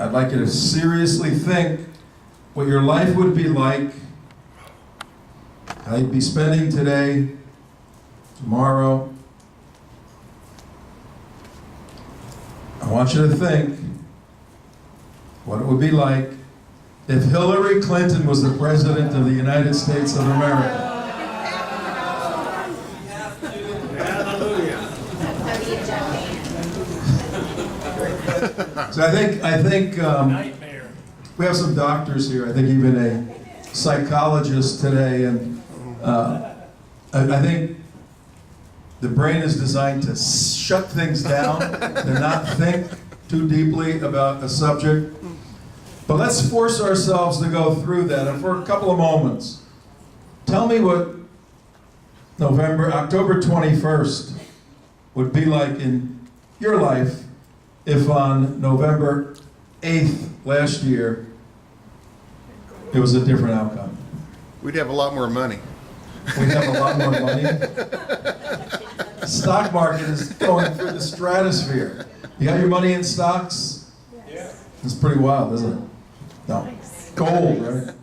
I'd like you to seriously think what your life would be like, how you'd be spending today, tomorrow. I want you to think what it would be like if Hillary Clinton was the President of the United States of America. So I think we have some doctors here. I think even a psychologist today, and I think the brain is designed to shut things down, to not think too deeply about a subject. But let's force ourselves to go through that, and for a couple of moments, tell me what October 21st would be like in your life if on November 8th last year it was a different outcome. We'd have a lot more money. We'd have a lot more money. The stock market is going through the stratosphere. You got your money in stocks? Yeah. It's pretty wild, isn't it? No. Gold, right?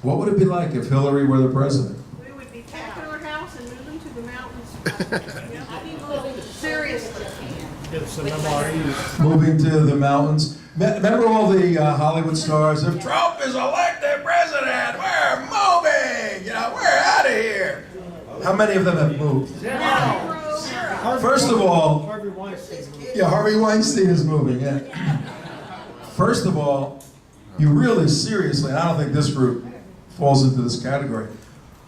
What would it be like if Hillary were the president? We would be packing our house and moving to the mountains. Seriously. Get some MREs. Moving to the mountains. Remember all the Hollywood stars? If Trump is elected president, we're moving! You know, we're out of here! How many of them have moved? First of all, Harvey Weinstein is moving, yeah. First of all, you really seriously, and I don't think this group falls into this category,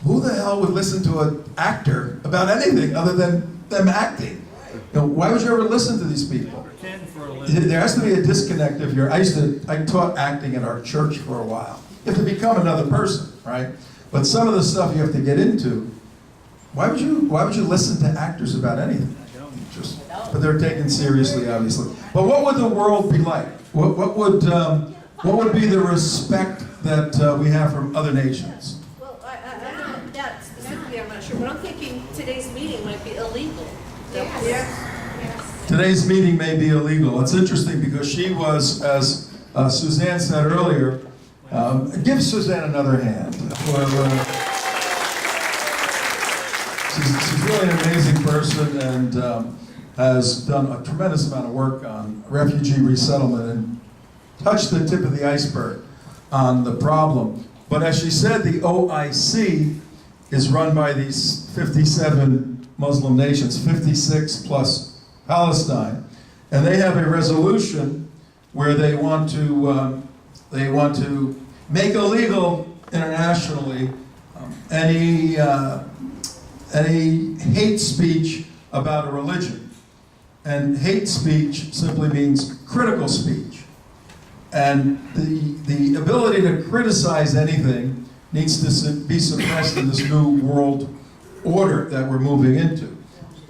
who the hell would listen to an actor about anything other than them acting? You know, why would you ever listen to these people? There has to be a disconnect if you're, I taught acting at our church for a while. You have to become another person, right? But some of the stuff you have to get into, why would you listen to actors about anything? But they're taken seriously, obviously. But what would the world be like? What would be the respect that we have from other nations? Well, I don't know that specifically, I'm not sure, but I'm thinking today's meeting might be illegal. Yes. Today's meeting may be illegal. It's interesting because she was, as Suzanne said earlier, give Suzanne another hand. She's really an amazing person and has done a tremendous amount of work on refugee resettlement and touched the tip of the iceberg on the problem. But as she said, the OIC is run by these 57 Muslim nations, 56 plus Palestine, and they have a resolution where they want to make illegal internationally any hate speech about a religion. And hate speech simply means critical speech. And the ability to criticize anything needs to be suppressed in this new world order that we're moving into.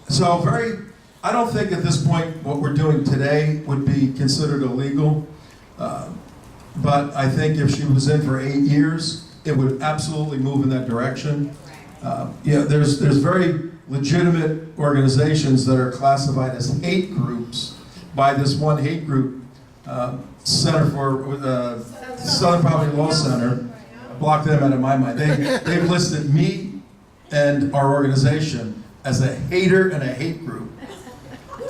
So I don't think at this point what we're doing today would be considered illegal. But I think if she was in for 8 years, it would absolutely move in that direction. There's very legitimate organizations that are classified as hate groups by this one hate group, Center for Southern Poverty Law Center. Block them out of my mind. They've listed me and our organization as a hater and a hate group,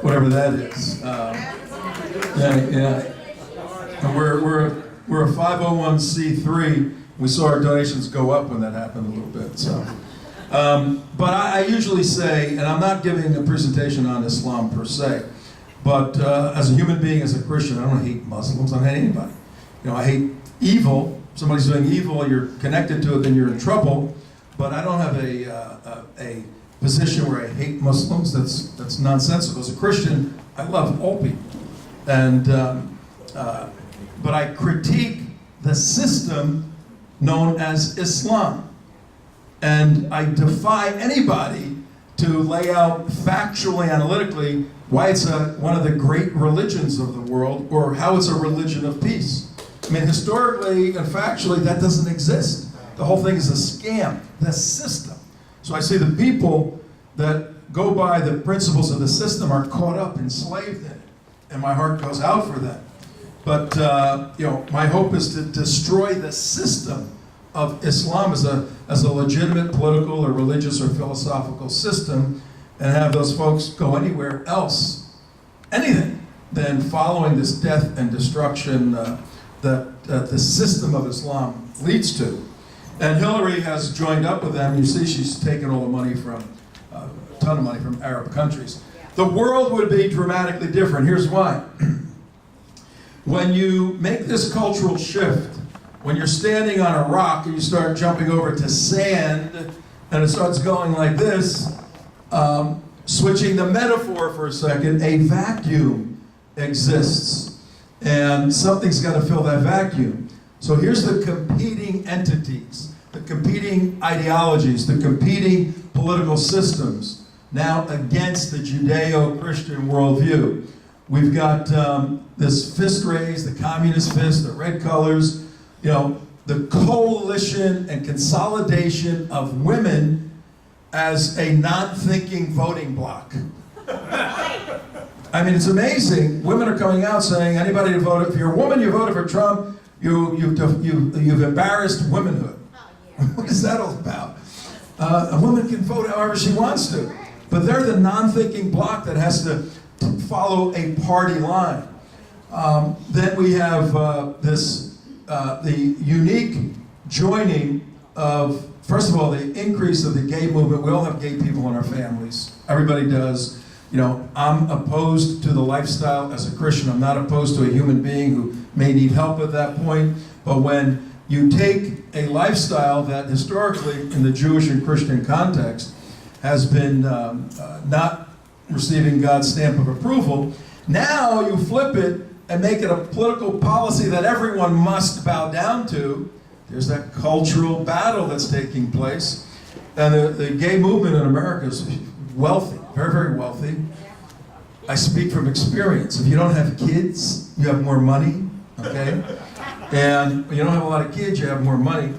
whatever that is. And we're a 501c3. We saw our donations go up when that happened a little bit. So, but I usually say, and I'm not giving a presentation on Islam per se, but as a human being, as a Christian, I don't hate Muslims. I don't hate anybody. You know, I hate evil. If somebody's doing evil, you're connected to it, then you're in trouble. But I don't have a position where I hate Muslims. That's nonsensical. As a Christian, I love all people, and but I critique the system known as Islam. And I defy anybody to lay out factually, analytically, why it's one of the great religions of the world, or how it's a religion of peace. I mean, historically and factually, that doesn't exist. The whole thing is a scam, the system. So I see the people that go by the principles of the system are caught up, enslaved in it. And my heart goes out for them. But my hope is to destroy the system of Islam as a legitimate political or religious or philosophical system, and have those folks go anywhere else, anything, than following this death and destruction that the system of Islam leads to. And Hillary has joined up with them. You see, she's taken all the money from, a ton of money from Arab countries. The world would be dramatically different. Here's why. When you make this cultural shift, when you're standing on a rock and you start jumping over to sand, and it starts going like this, switching the metaphor for a second, a vacuum exists. And something's got to fill that vacuum. So here's the competing entities, the competing ideologies, the competing political systems, now against the Judeo-Christian worldview. We've got this fist raised, the communist fist, the red colors, the coalition and consolidation of women as a non-thinking voting bloc. I mean, it's amazing. Women are coming out saying, anybody to vote, if you're a woman, you voted for Trump, you've embarrassed womanhood. What is that all about? A woman can vote however she wants to, but they're the non-thinking bloc that has to follow a party line. Then we have the unique joining of, first of all, the increase of the gay movement. We all have gay people in our families. Everybody does. I'm opposed to the lifestyle as a Christian. I'm not opposed to a human being who may need help at that point. But when you take a lifestyle that historically, in the Jewish and Christian context, has been not receiving God's stamp of approval, now you flip it and make it a political policy that everyone must bow down to. There's that cultural battle that's taking place. And the gay movement in America is wealthy, very, very wealthy. I speak from experience. If you don't have kids, you have more money, okay? And when you don't have a lot of kids, you have more money.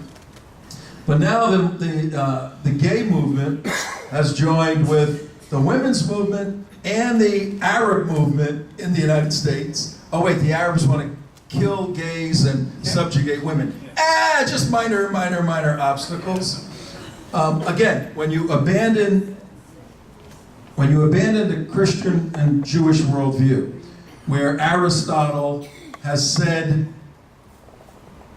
But now the gay movement has joined with the women's movement and the Arab movement in the United States. Oh wait, the Arabs want to kill gays and subjugate women. Just minor obstacles. Again, when you abandon the Christian and Jewish worldview, where Aristotle has said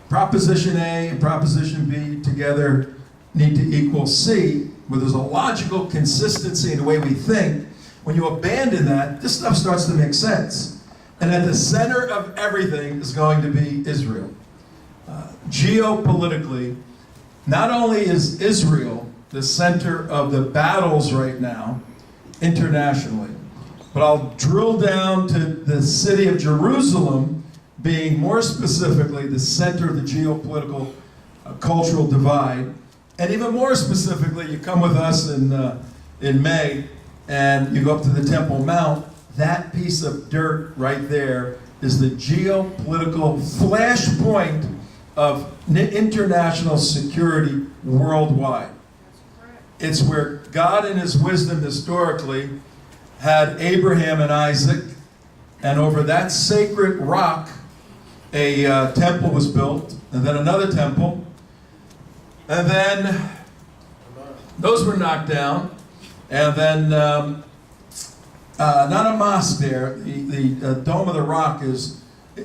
Proposition A and Proposition B together need to equal C, where there's a logical consistency in the way we think, when you abandon that, this stuff starts to make sense. And at the center of everything is going to be Israel. Geopolitically, not only is Israel the center of the battles right now, internationally, but I'll drill down to the city of Jerusalem being more specifically the center of the geopolitical cultural divide. And even more specifically, you come with us in May and you go up to the Temple Mount. That piece of dirt right there is the geopolitical flashpoint of international security worldwide. It's where God in his wisdom historically had Abraham and Isaac, and over that sacred rock a temple was built, and then another temple, and then those were knocked down, and then not a mosque there. The Dome of the Rock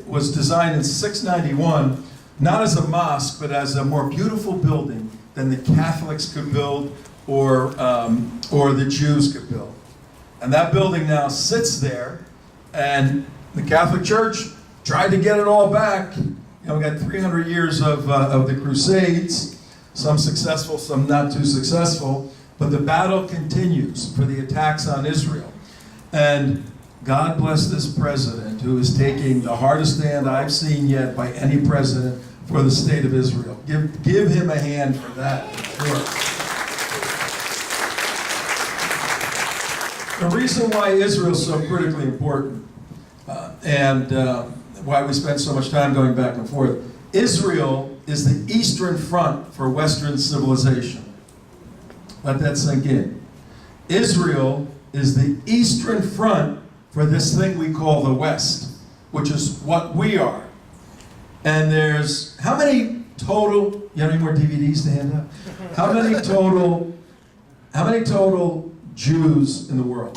was designed in 691, not as a mosque, but as a more beautiful building than the Catholics could build or the Jews could build. And that building now sits there, and the Catholic Church tried to get it all back. We got 300 years of the Crusades, some successful, some not too successful, but the battle continues for the attacks on Israel. And God bless this president who is taking the hardest stand I've seen yet by any president for the state of Israel. Give him a hand for that. Sure. The reason why Israel is so critically important and why we spend so much time going back and forth, Israel is the eastern front for Western civilization. Let that sink in. Israel is the eastern front for this thing we call the West. which is what we are. And there's, how many total, you have any more DVDs to hand out? How many total Jews in the world?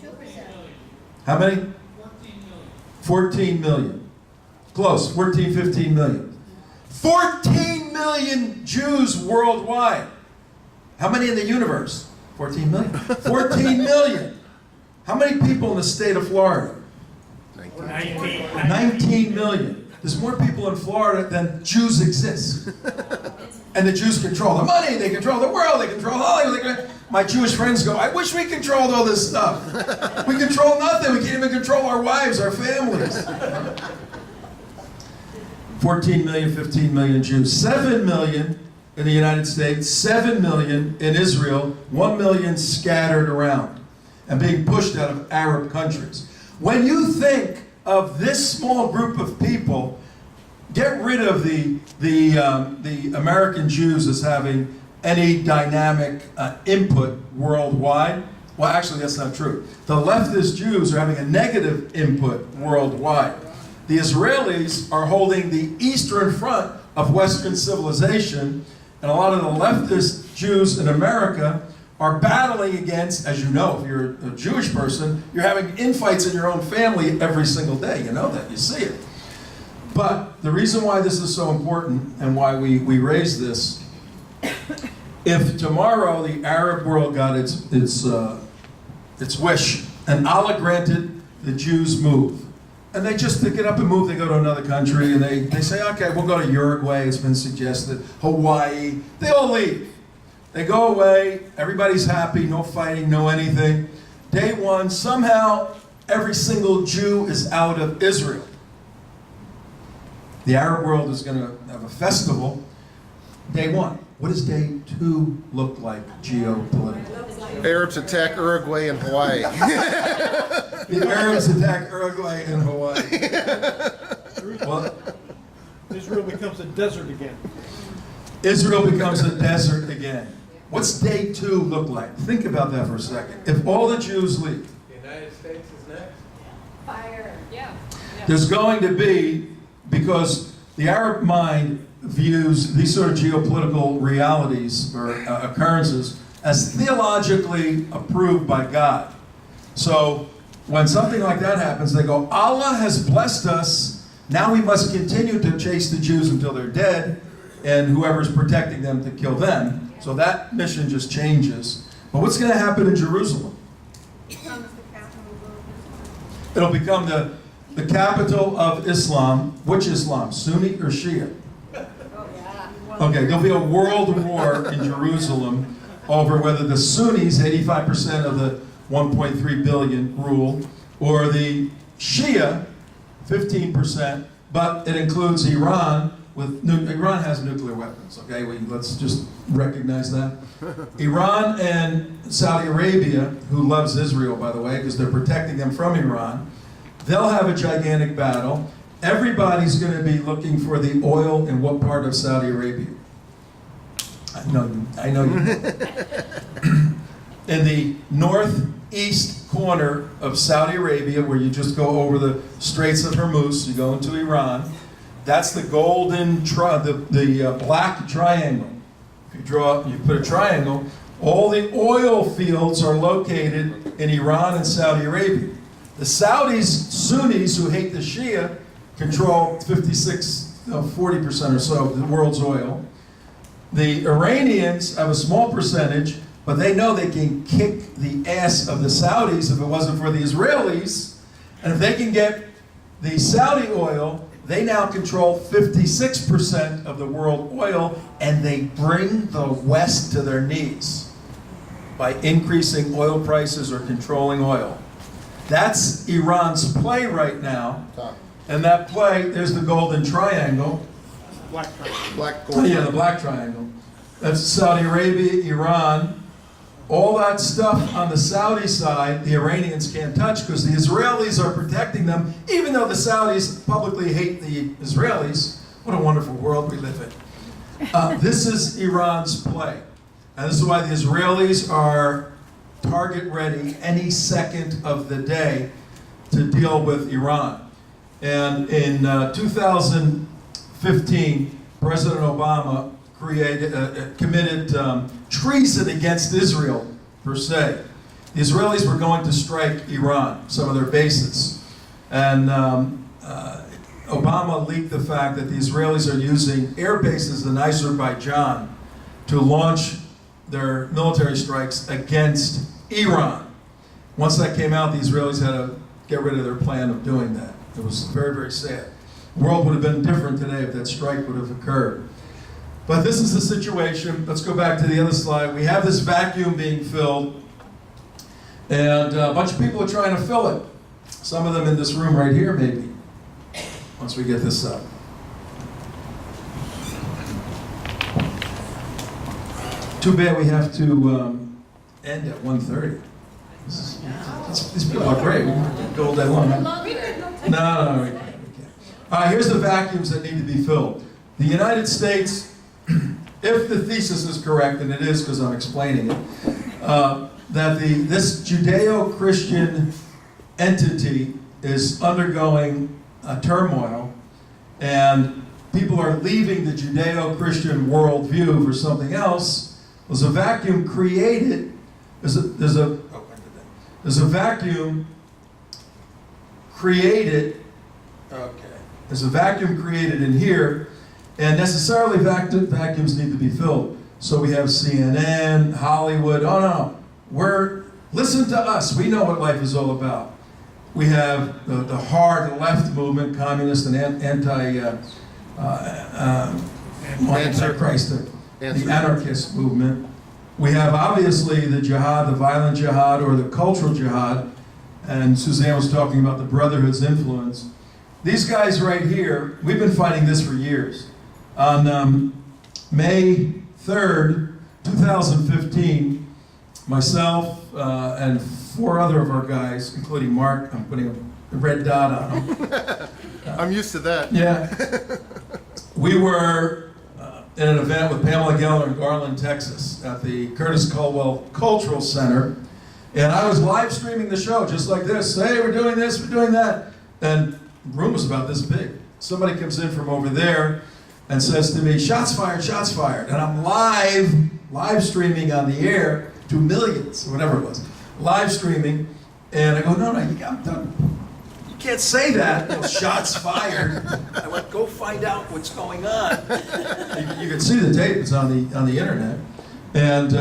2%. How many? 14 million. Close, 14, 15 million. 14 million Jews worldwide. How many in the universe? 14 million. 14 million. How many people in the state of Florida? 19 million. There's more people in Florida than Jews exist. And the Jews control the money, they control the world, they control Hollywood. My Jewish friends go, I wish we controlled all this stuff. We control nothing. We can't even control our wives, our families. 14 million, 15 million Jews. 7 million in the United States, 7 million in Israel, 1 million scattered around and being pushed out of Arab countries. When you think of this small group of people, get rid of the American Jews as having any dynamic input worldwide. Well, actually, that's not true. The leftist Jews are having a negative input worldwide. The Israelis are holding the eastern front of Western civilization, and a lot of the leftist Jews in America are battling against, as you know, if you're a Jewish person, you're having infights in your own family every single day. You know that, you see it. But the reason why this is so important and why we raise this, if tomorrow the Arab world got its wish, and Allah granted the Jews move, and they just pick it up and move, they go to another country, and they say, okay, we'll go to Uruguay, it's been suggested, Hawaii, they all leave. They go away, everybody's happy, no fighting, no anything. Day one, somehow every single Jew is out of Israel. The Arab world is going to have a festival. Day one. What does day two look like geopolitically? Arabs attack Uruguay and Hawaii. The Arabs attack Uruguay and Hawaii. Well, Israel becomes a desert again. Israel becomes a desert again. What's day two look like? Think about that for a second. If all the Jews leave, The United States is next. Fire. Yeah. there's going to be, because the Arab mind views these sort of geopolitical realities or occurrences as theologically approved by God. So when something like that happens, they go, Allah has blessed us, now we must continue to chase the Jews until they're dead, and whoever's protecting them to kill them. So that mission just changes. But what's going to happen in Jerusalem? Becomes the capital of Islam. It'll become the capital of Islam. Which Islam? Sunni or Shia? Oh, yeah. Okay, there'll be a world war in Jerusalem over whether the Sunnis, 85% of the 1.3 billion, rule, or the Shia, 15%, but it includes Iran. Iran has nuclear weapons, okay? Let's just recognize that. Iran and Saudi Arabia, who loves Israel, by the way, because they're protecting them from Iran, they'll have a gigantic battle. Everybody's going to be looking for the oil in what part of Saudi Arabia? I know you know. In the northeast corner of Saudi Arabia, where you just go over the Straits of Hormuz, you go into Iran. That's the golden, the black triangle. If you put a triangle, all the oil fields are located in Iran and Saudi Arabia. The Saudis, Sunnis, who hate the Shia, control 40% or so of the world's oil. The Iranians have a small percentage, but they know they can kick the ass of the Saudis if it wasn't for the Israelis. And if they can get the Saudi oil, they now control 56% of the world oil, and they bring the West to their knees by increasing oil prices or controlling oil. That's Iran's play right now. And that play, there's the golden triangle. Black triangle. Black Oh, gold. yeah, the black triangle. That's Saudi Arabia, Iran. All that stuff on the Saudi side, the Iranians can't touch because the Israelis are protecting them, even though the Saudis publicly hate the Israelis. What a wonderful world we live in. This is Iran's play. And this is why the Israelis are target ready any second of the day to deal with Iran. And in 2015, President Obama committed treason against Israel, per se. The Israelis were going to strike Iran, some of their bases. And Obama leaked the fact that the Israelis are using air bases in Azerbaijan to launch their military strikes against Iran. Once that came out, the Israelis had to get rid of their plan of doing that. It was very, very sad. The world would have been different today if that strike would have occurred. But this is the situation. Let's go back to the other slide. We have this vacuum being filled, and a bunch of people are trying to fill it. Some of them in this room right here, maybe, once we get this up. Too bad we have to end at 1:30. These people are great. We can go all day long. No, we can't. All right, here's the vacuums that need to be filled. The United States, if the thesis is correct, and it is because I'm explaining it, that this Judeo-Christian entity is undergoing a turmoil, and people are leaving the Judeo-Christian worldview for something else. There's a vacuum created. There's a vacuum created. Okay. There's a vacuum created in here, and necessarily vacuums need to be filled. So we have CNN, Hollywood. Oh no, listen to us. We know what life is all about. We have the hard left movement, communist and anti-Christ, the anarchist movement. We have obviously the jihad, the violent jihad, or the cultural jihad, and Suzanne was talking about the Brotherhood's influence. These guys right here, we've been fighting this for years. On May 3rd, 2015, myself and 4 other of our guys, including Mark, I'm putting a red dot on him. I'm used to that. Yeah. We were in an event with Pamela Geller in Garland, Texas, at the Curtis Culwell Cultural Center, and I was live streaming the show just like this. Hey, we're doing this, we're doing that. And the room was about this big. Somebody comes in from over there and says to me, shots fired, shots fired. And I'm live streaming on the air to millions, or whatever it was, live streaming. And I go, no, you can't say that. No, shots fired. I went, go find out what's going on. You can see the tape. It's on the internet. And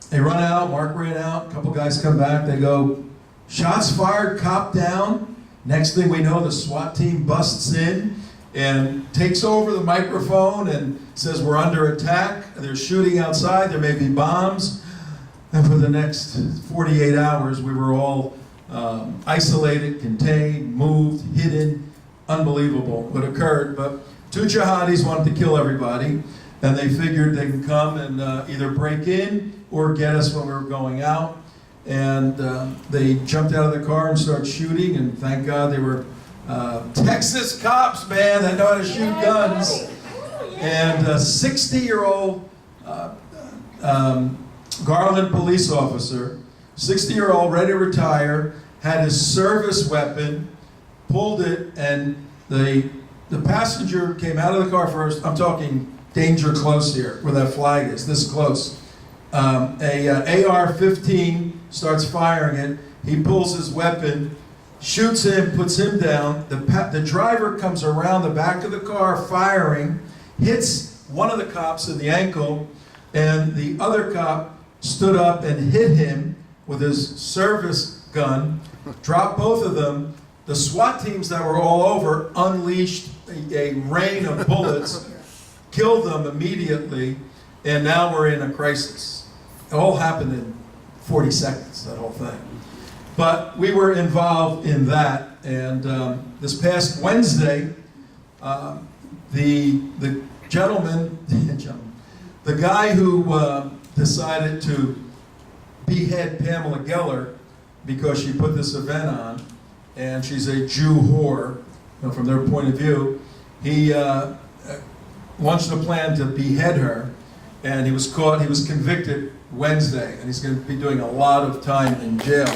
they run out. Mark ran out. A couple guys come back. They go, shots fired, cop down. Next thing we know, the SWAT team busts in and takes over the microphone and says we're under attack. They're shooting outside. There may be bombs. And for the next 48 hours, we were all isolated, contained, moved, hidden. Unbelievable what occurred. But 2 jihadis wanted to kill everybody, and they figured they can come and either break in or get us when we were going out. And they jumped out of the car and started shooting, and thank God they were Texas cops, man, that know how to shoot guns. And a 60-year-old Garland police officer, 60-year-old, ready to retire, had his service weapon, pulled it, and the passenger came out of the car first. I'm talking danger close here, where that flag is, this close. A AR-15 starts firing it. He pulls his weapon, shoots him, puts him down. The driver comes around the back of the car firing, hits one of the cops in the ankle, and the other cop stood up and hit him with his service gun, dropped both of them. The SWAT teams that were all over unleashed a rain of bullets, killed them immediately, and now we're in a crisis. It all happened in 40 seconds, that whole thing. But we were involved in that, and this past Wednesday, the gentleman, the guy who decided to behead Pamela Geller because she put this event on, and she's a Jew whore, from their point of view, he launched a plan to behead her, and he was caught, he was convicted Wednesday, and he's going to be doing a lot of time in jail.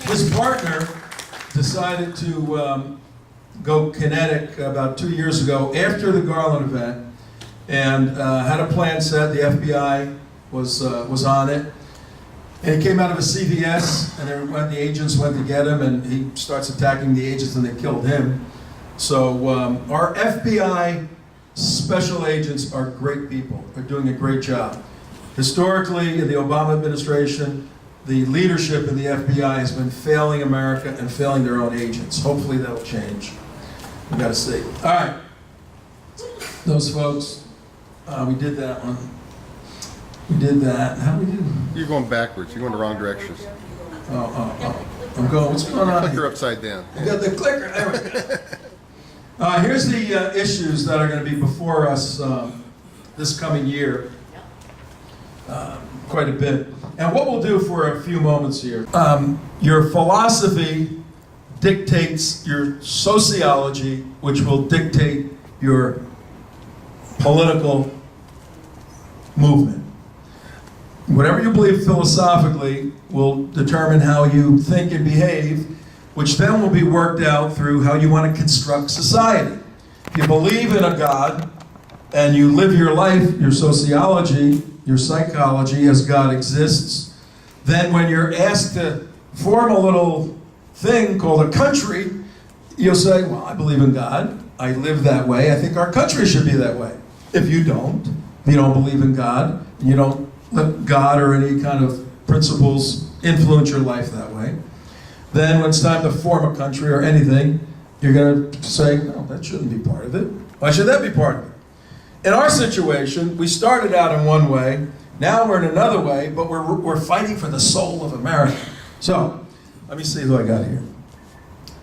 His partner decided to go kinetic about 2 years ago after the Garland event, and had a plan set. The FBI was on it, and he came out of a CVS, and the agents went to get him, and he starts attacking the agents, and they killed him. So our FBI special agents are great people. They're doing a great job. Historically, in the Obama administration, the leadership in the FBI has been failing America and failing their own agents. Hopefully that'll change. We got to see. All right. Those folks, we did that one. We did that. How do we do? You're going backwards. You're going the wrong direction. Oh. I'm going, what's going on Clicker here? upside down. I got the clicker. There we go. Here's the issues that are going to be before us this coming year. Quite a bit. And what we'll do for a few moments here, your philosophy dictates your sociology, which will dictate your political movement. Whatever you believe philosophically will determine how you think and behave, which then will be worked out through how you want to construct society. If you believe in a God and you live your life, your sociology, your psychology as God exists, then when you're asked to form a little thing called a country, you'll say, well, I believe in God, I live that way, I think our country should be that way. If you don't believe in God, and you don't let God or any kind of principles influence your life that way, then when it's time to form a country or anything, you're going to say, no, that shouldn't be part of it. Why should that be part of it? In our situation, we started out in one way, now we're in another way, but we're fighting for the soul of America. So, let me see who I got here.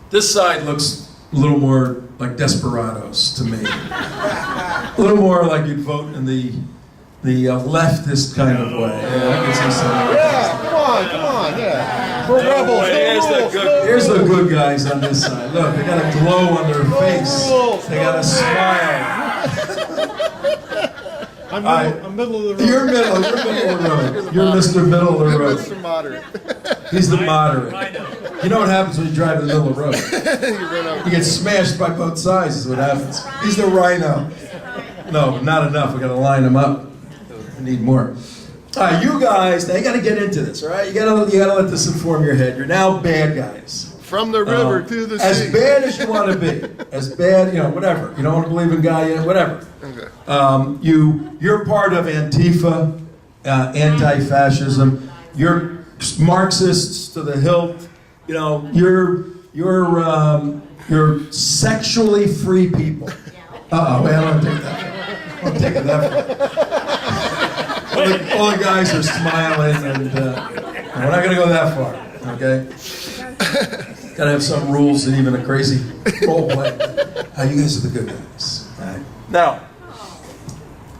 This side looks a little more like desperados to me. A little more like you'd vote in the leftist kind of way. Yeah, I can see some. Yeah, come on, yeah. We're rebels. Here's the good guys on this side. Look, they got a glow on their face. They got a smile. I'm middle of the road. You're middle of the road. You're Mr. Middle of the road. Mr. Moderate. He's the moderate. You know what happens when you drive in the middle of the road? You get smashed by both sides is what happens. He's the rhino. No, not enough. We got to line him up. We need more. All right, you guys, now you got to get into this, all right? You got to let this inform your head. You're now bad guys. From the river to the sea. As bad as you want to be. As bad, whatever. You don't want to believe in God yet, whatever. Okay. You're part of Antifa, anti-fascism. You're Marxists to the hilt. You're sexually free people. Uh-oh, wait, I don't take that. I'm taking that far. All the guys are smiling, and we're not going to go that far, okay? Got to have some rules and even a crazy role play. You guys are the good guys. All right. Now,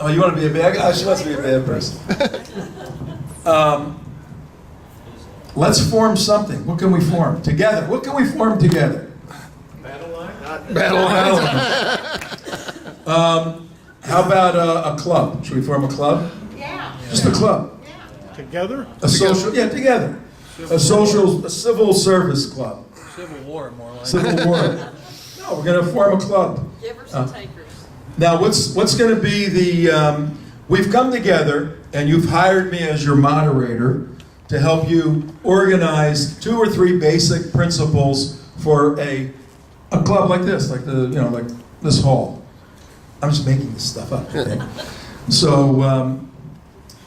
you want to be a bad guy? She wants to be a bad person. Let's form something. What can we form together? What can we form together? Battle line. How about a club? Should we form a club? Yeah. Just a club. Yeah. Together? A social, together. A civil service club. Civil War, more like. Civil War. No, we're going to form a club. Givers and takers. Now, what's going to be the? We've come together, and you've hired me as your moderator to help you organize 2 or 3 basic principles for a club like this, like like this hall. I'm just making this stuff up. Okay? So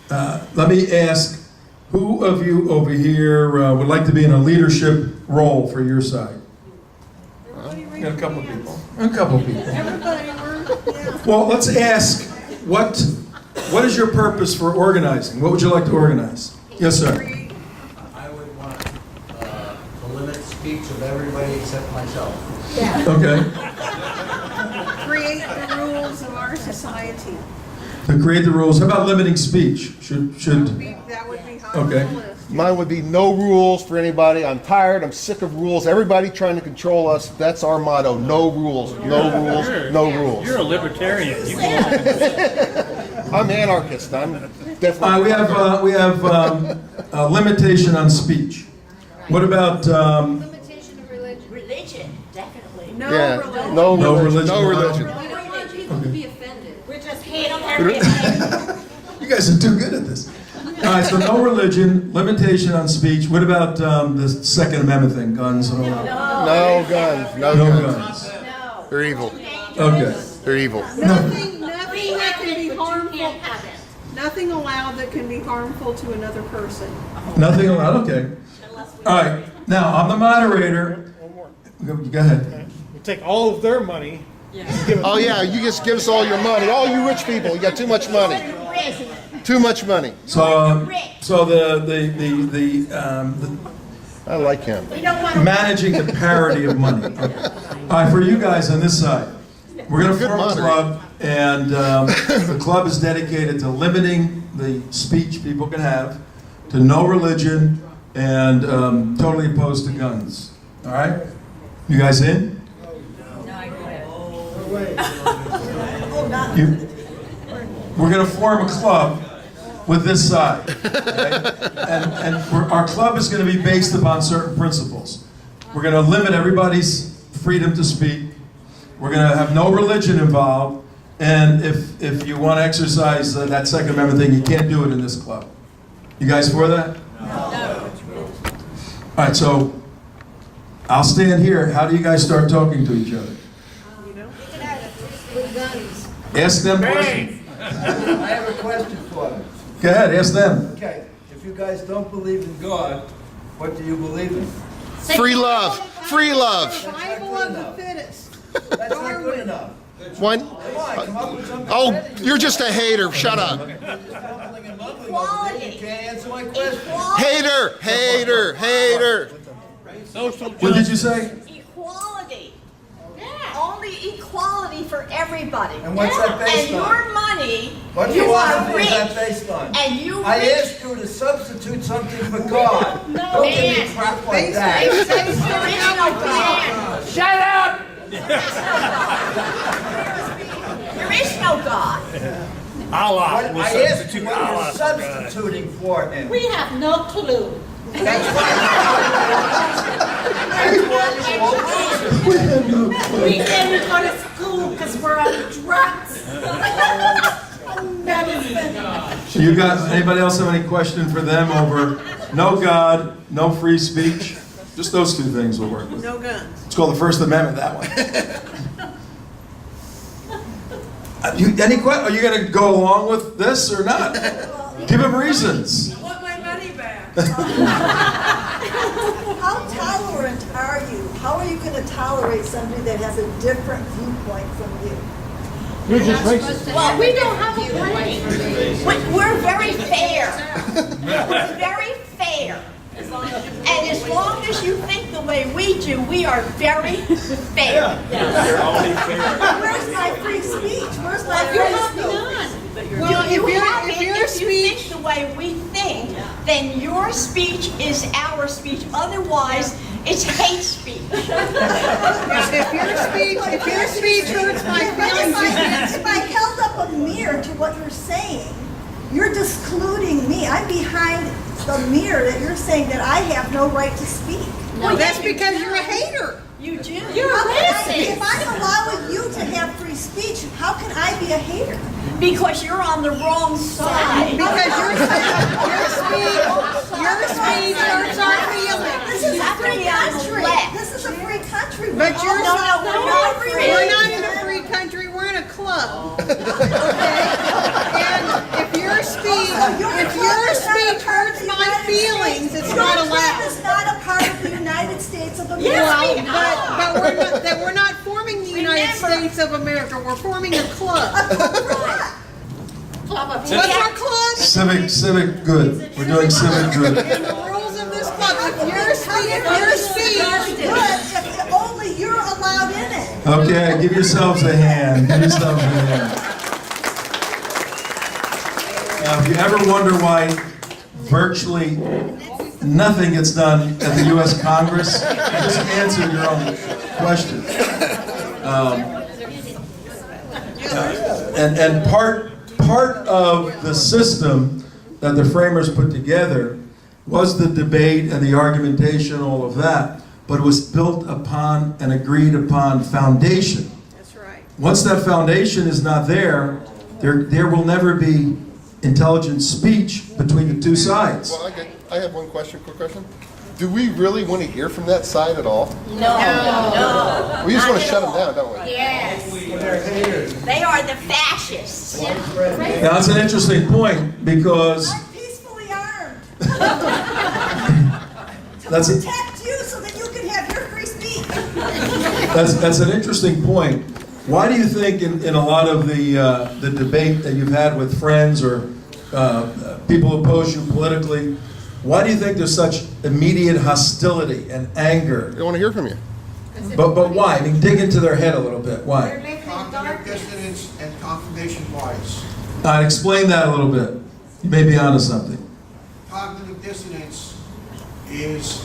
let me ask. Who of you over here would like to be in a leadership role for your side? Got a couple of people. Everybody, yeah. Well, let's ask, what is your purpose for organizing? What would you like to organize? Yes, sir. I would want to limit speech of everybody except myself. Yeah. Okay. Create the rules of our society. To create the rules. How about limiting speech? Should That would be high on Okay. the list. Mine would be no rules for anybody. I'm tired. I'm sick of rules. Everybody trying to control us. That's our motto. No rules. No rules. No rules. You're a libertarian. You can I'm anarchist. I'm definitely. we have a limitation on speech. What about Limitation of religion. Religion, definitely. No Yeah, religion. no No religion, no religion. religion. We don't want people to be offended. We just hate them everything. You guys are too good at this. All right, so no religion, limitation on speech. What about the Second Amendment thing, guns and all that? No guns, no No guns. guns. They're evil. Okay. They're evil. Nothing that can be But you harmful, can't have it. nothing allowed that can be harmful to another person. Nothing allowed, okay. All right, now, I'm the moderator. Go ahead. We take all of their money. Oh yeah, you just give us all your money. All you rich people, you got too much money. Too much money. So the I like him. We don't want to. managing the parity of money. Okay. All right, for you guys on this side, we're going to Good form a moderator. club, and the club is dedicated to limiting the speech people can have, to no religion, and totally opposed to guns. All right? You guys in? You, we're going to form a club with this side. Okay? Our club is going to be based upon certain principles. We're going to limit everybody's freedom to speak. We're going to have no religion involved. And if you want to exercise that Second Amendment thing, you can't do it in this club. You guys for that? No. All right, so I'll stand here. How do you guys start talking to each other? Ask them questions. I have a question for them. Go ahead, ask them. Okay, if you guys don't believe in God, what do you believe in? Free love. Free love. Survival of the fittest. That's not good enough. One. Come on, come up with something. Oh, better. you're just a hater. Shut up. Mumbling and mumbling. Equality. You can't answer my question. Hater. Hater. Hater. What did you say? Equality. Only equality for everybody. And what's that based And on? your money, What you are philosophy is that rich. based on? And you I rich. asked you to substitute something for God. Don't give me man. crap like that. There is no God. Shut up! There is no God. Allah will I asked you substitute what Allah you're for God. substituting for him. We have no clue. We didn't go to school because we're on drugs. So you guys, anybody else have any question for them over no God, no free speech? Just those two things we'll work with. No guns. It's called the First Amendment, that one. Are you going to go along with this or not? Give them reasons. I want my money back. How tolerant are you? How are you going to tolerate somebody that has a different viewpoint from you? Well, we don't have a point. We're very fair. We're very fair. And as long as you think the way we do, we are very fair. Where's my free speech? Where's my You free have speech? none. Well, You if have it. your If you think speech, the way we think, then your speech is our speech. Otherwise, it's hate speech. if your speech hurts my feelings, If I held up a mirror to what you're saying, you're discluding me. I'm behind the mirror that you're saying that I have no right to speak. well, that's because you're a hater. You do. How can if I'm allowing you to have free speech, how can I be a hater? Because you're on the wrong side. Because your speech hurts our feelings. This is a have to free be on the country. left. This is a free country. But We're yours- all- No, we're not free. We're not in a free country, we're in a club. Okay? And if your speech hurts my feelings, it's not Your club allowed. is not a part of the United States of America. Yes, we Well, but we're not forming the United Remember- States of America, we're forming a club. Club of What's our club? Civic good. We're doing civic good. And the rules of this club, if your speech, Good if only you're allowed in it. Okay, give yourselves a hand. Give yourselves a hand. Now, if you ever wonder why virtually nothing gets done in the U.S. Congress, just answer your own question. And part of the system that the framers put together was the debate and the argumentation, all of that. but it was built upon an agreed upon foundation. That's right. Once that foundation is not there, there will never be intelligent speech between the two sides. Well, I have one question, quick question. Do we really want to hear from that side at all? No. We just want to Not shut at them down, don't we? Yes. They are the fascists. Now, it's an interesting point because I'm peacefully armed that's to protect you so that you can have your free speech. that's an interesting point. Why do you think in a lot of the debate that you've had with friends or people who oppose you politically, why do you think there's such immediate hostility and anger? They want to hear from you. But why? I mean, dig into their head a little bit. Why? Cognitive dissonance and confirmation bias. Explain that a little bit. You may be onto something. Cognitive dissonance is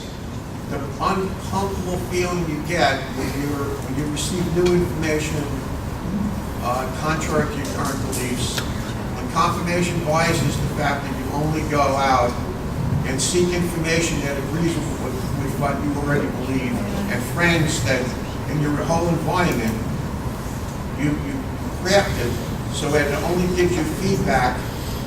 the uncomfortable feeling you get when you receive new information contrary to your current beliefs. And confirmation bias is the fact that you only go out and seek information that agrees with what you already believe, and friends that in your whole environment you crafted so that it only gives you feedback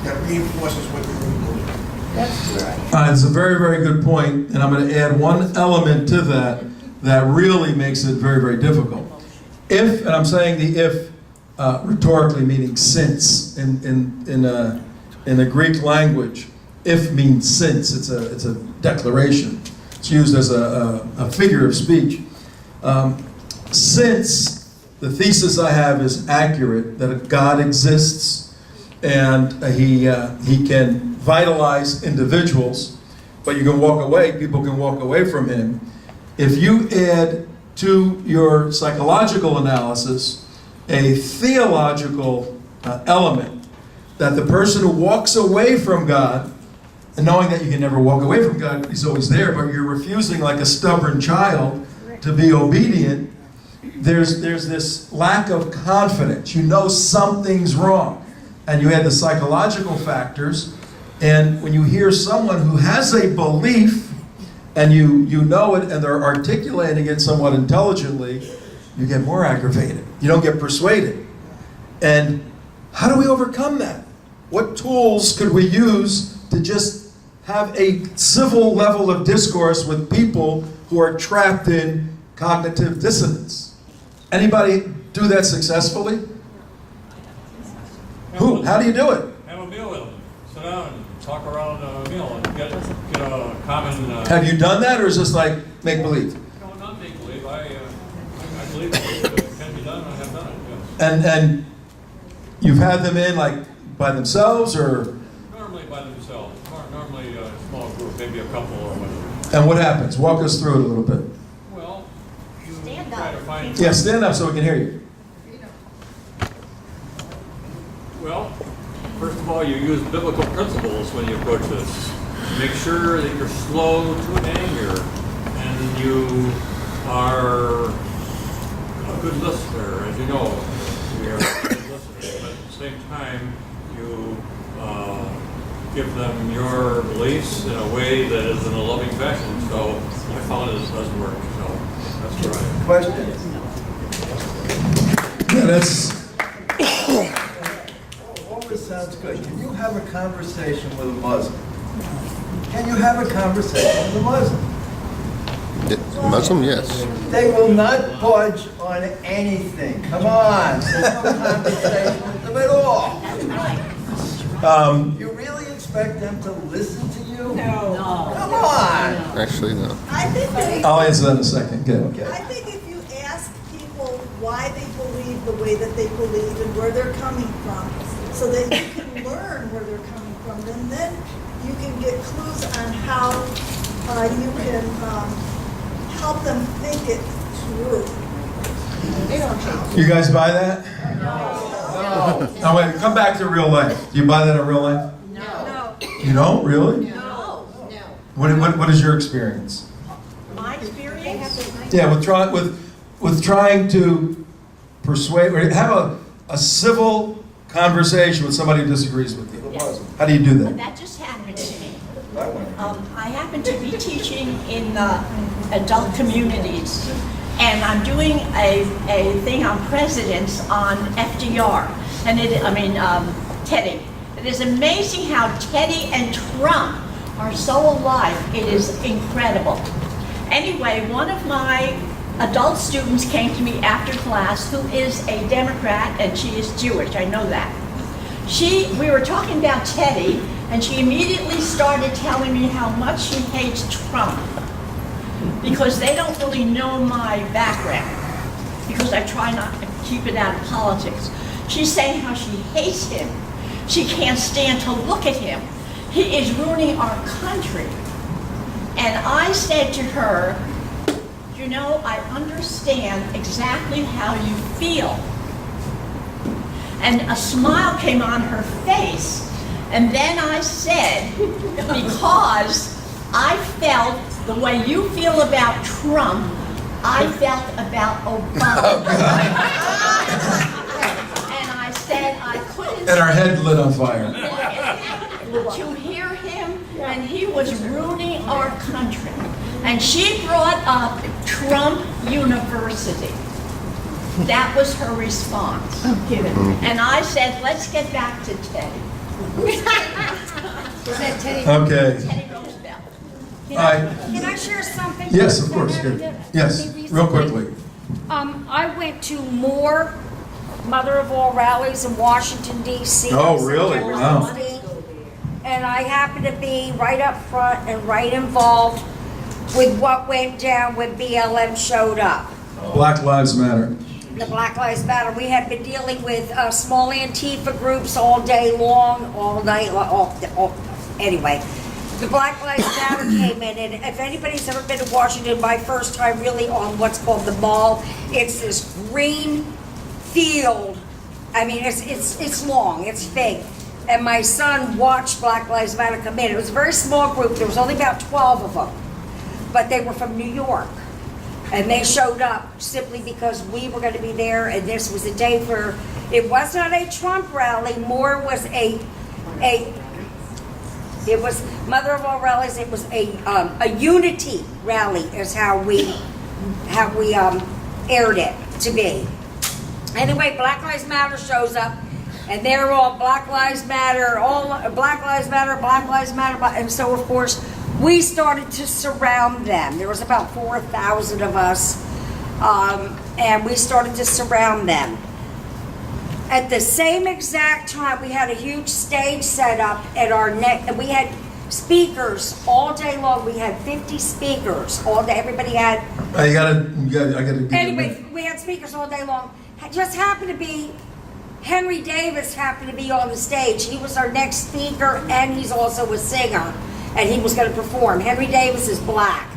that reinforces what you really believe. It's a very, very good point, and I'm going to add one element to that that really makes it very, very difficult. If, and I'm saying the if rhetorically, meaning since in the Greek language, if means since. It's a declaration. It's used as a figure of speech. Since the thesis I have is accurate, that God exists and he can vitalize individuals, but you can walk away, people can walk away from him. If you add to your psychological analysis a theological element, that the person who walks away from God, and knowing that you can never walk away from God, he's always there, but you're refusing like a stubborn child to be obedient, there's this lack of confidence. You know something's wrong. And you add the psychological factors, and when you hear someone who has a belief, and you know it, and they're articulating it somewhat intelligently, you get more aggravated. You don't get persuaded. And how do we overcome that? What tools could we use to just have a civil level of discourse with people who are trapped in cognitive dissonance? Anybody do that successfully? Who? How do you do it? Have a meal with them. Sit down and talk around a meal and get a common. Have you done that, or is this like make believe? No, not make believe. I believe it can be done. I have done it. Yes. And you've had them in like by themselves, or? Normally by themselves. Normally a small group, maybe a couple or whatever. And what happens? Walk us through it a little bit. Well, you Stand try up. to find. Yeah, stand up so we can hear you. Well, first of all, you use biblical principles when you approach this. Make sure that you're slow to anger and you are a good listener. As you know, we are good listeners, but at the same time, you give them your beliefs in a way that is in a loving fashion. So I found it does work. So that's where I am. Question. Yeah, that's. All this sounds good. Can you have a conversation with a Muslim? Can you have a conversation with a Muslim? Muslim, yes. They will not budge on anything. Come on. There's no conversation with them at all. You really expect them to listen to you? No. Come on. Actually, no. I think that I'll answer that in a second. Good. I think if you ask people why they believe the way that they believe and where they're coming from, so that you can learn where they're coming from, then you can get clues on how you can help them think it through. You guys buy that? No. Now wait, come back to real life. Do you buy that in real life? No. You don't really? No. What is your experience? My experience? Yeah, with trying to persuade or have a civil conversation with somebody who disagrees with you. How do you do that? That just happened to me. I happened to be teaching in the adult communities. And I'm doing a thing on presidents on FDR, and Teddy. It is amazing how Teddy and Trump are so alike. It is incredible. Anyway, one of my adult students came to me after class who is a Democrat, and she is Jewish, I know that. We were talking about Teddy, and she immediately started telling me how much she hates Trump because they don't really know my background, because I try not to keep it out of politics. She's saying how she hates him. She can't stand to look at him. He is ruining our country. And I said to her, you know, I understand exactly how you feel. And a smile came on her face. And then I said, because I felt the way you feel about Trump, I felt about Obama. And I said I couldn't. And our head lit on fire. To hear him, and he was ruining our country. And she brought up Trump University. That was her response. And I said, let's get back to Teddy. Was that Teddy? Okay. Teddy Roosevelt. Can I share something? Yes, of course. Good. Yes, real quickly. I went to more Mother of All rallies in Washington, D.C. Oh, really? Wow. And I happened to be right up front and right involved with what went down when BLM showed up. Black Lives Matter. The Black Lives Matter. We had been dealing with small Antifa groups all day long, anyway. The Black Lives Matter came in, and if anybody's ever been to Washington, my first time really on what's called the Mall, it's this green field. I mean, it's long, it's big. And my son watched Black Lives Matter come in. It was a very small group. There was only about 12 of them, but they were from New York. And they showed up simply because we were going to be there, and this was a day for, it was not a Trump rally, more was it was Mother of All rallies, it was a unity rally is how we aired it to be. Anyway, Black Lives Matter shows up, and they're all Black Lives Matter, all Black Lives Matter, Black Lives Matter, and so of course, we started to surround them. There was about 4,000 of us, and we started to surround them. At the same exact time, we had a huge stage set up at our neck, and we had speakers all day long. We had 50 speakers all day. Everybody had. I gotta. Anyway, we had speakers all day long. Just happened to be. Henry Davis happened to be on the stage. He was our next speaker, and he's also a singer. And he was going to perform. Henry Davis is black.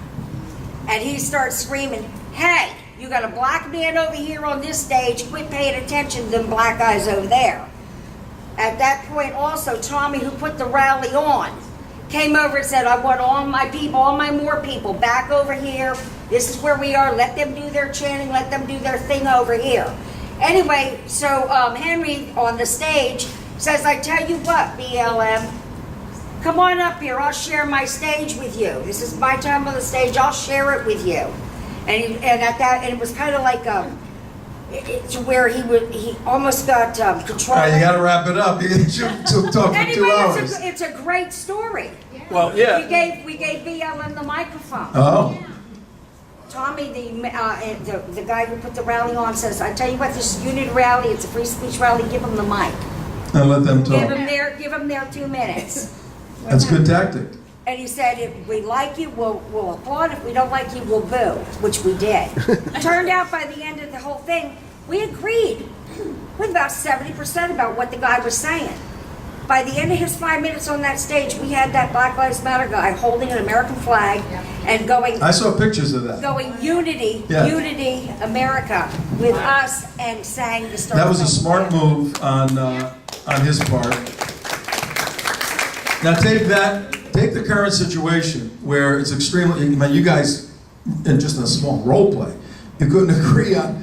And he starts screaming, hey, you got a black man over here on this stage, quit paying attention to them black guys over there. At that point also, Tommy, who put the rally on, came over and said, I want all my people, all my more people back over here. This is where we are. Let them do their chanting. Let them do their thing over here. Anyway, so Henry on the stage says, I tell you what, BLM, come on up here. I'll share my stage with you. This is my time on the stage. I'll share it with you. And it was kind of like to where he almost got control. You got to wrap it up. You took talking anyway, 2 hours. It's a great story. Well, yeah. We gave BLM the microphone. Oh. Tommy, the guy who put the rally on, says, I tell you what, this is unity rally. It's a free speech rally. Give them the mic. And let them talk. Give them their 2 minutes. That's a good tactic. And he said, if we like you, we'll applaud. If we don't like you, we'll boo, which we did. Turned out by the end of the whole thing, we agreed with about 70% about what the guy was saying. By the end of his 5 minutes on that stage, we had that Black Lives Matter guy holding an American flag and going... I saw pictures of that. Going unity, Yeah. Unity America with us, and sang the start. That was a smart move on his part. Now take the current situation where it's extremely, you guys, in just a small role play, you couldn't agree on,